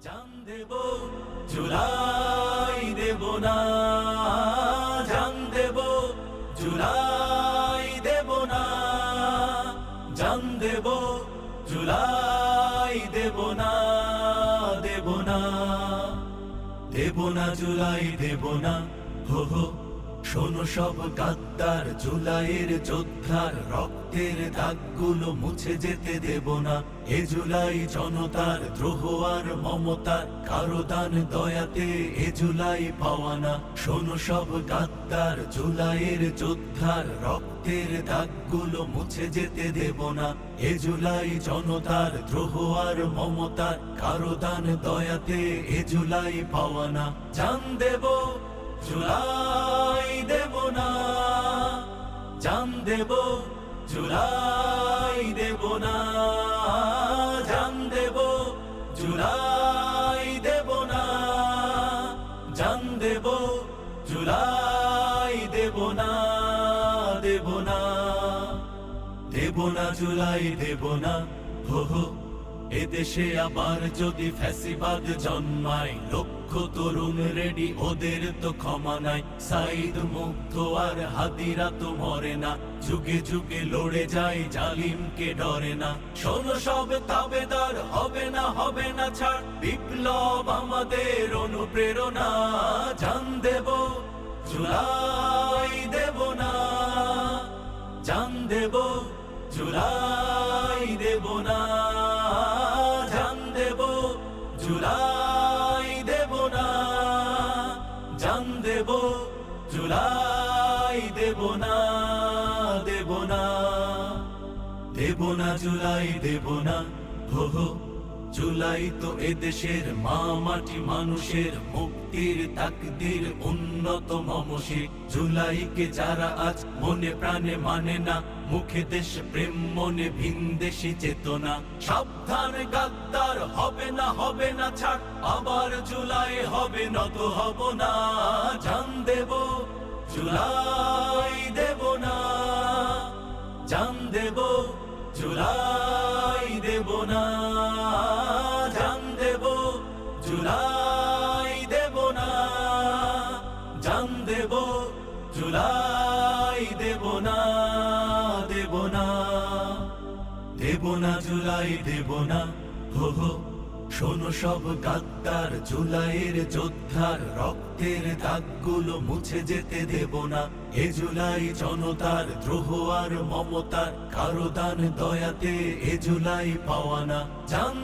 জান দেব জুলাই দেব না, জান দেব জুলাই দেব না, জান দেব জুলাই দেব না, দেব না, দেব না জুলাই দেব না। হো হো শোনো সব গাদ্দার জুলাইয়ের যোদ্ধার রক্তের দাগগুলো মুছে যেতে দেব না। এ জুলাই জনতার দ্রোহ আর মমতার কারো দান দয়াতে এ জুলাই পাওয়া না। শোনো সব গাদ্দার জুলাইয়ের যোদ্ধার রক্তের দাগগুলো মুছে যেতে দেব না। এ জুলাই জনতার দ্রোহ আর মমতার কারো দান দয়াতে এ জুলাই পাওয়া না। জান দেব জুলাই দেব না, জান দেব জুলাই দেব না, জান দেব জুলাই দেব না, জান দেব জুলাই দেব না, দেব না, দেব না জুলাই দেব না। হো হো এদেশে আবার যদি ফ্যাসিবাদ জন্মায়, লক্ষ তরুণ রেডি ওদের তো ক্ষমা নাই। সাইদ মুগ্ধ আর হাদিরা তো মরে না, যুগে যুগে লড়ে যায় জালিমকে ডরে না। শোনো সব তাবেদার হবে না, হবে না ছাড়, বিপ্লব আমাদের অনুপ্রেরণা। জান দেব জুলাই দেব না, জান দেব জুলাই দেব না, জান দেব জুলাই দেব না, জান দেব জুলাই দেব না, দেব না, দেব না জুলাই দেব না। হো হো জুলাই তো এদেশের মা মাটি মানুষের মুক্তির তাকদীর উন্নত মমসে। জুলাইকে যারা আজ মনে প্রাণে মানে না, মুখে দেশ প্রেম মনে ভিনদেশি চেতনা। সাবধান গাদ্দার হবে না, হবে না ছাড়, আবার জুলাই হবে নত হব না। জান দেব জুলাই দেব না, জান দেব জুলাই দেব না, জান দেব জুলাই দেব না, জান দেব জুলাই দেব না, দেব না, দেব না জুলাই দেব না। হো হো শোনো সব গাদ্দার জুলাইয়ের যোদ্ধার রক্তের দাগগুলো মুছে যেতে দেব না। এ জুলাই জনতার দ্রোহ আর মমতার কারো দান দয়াতে এ জুলাই পাওয়া না। জান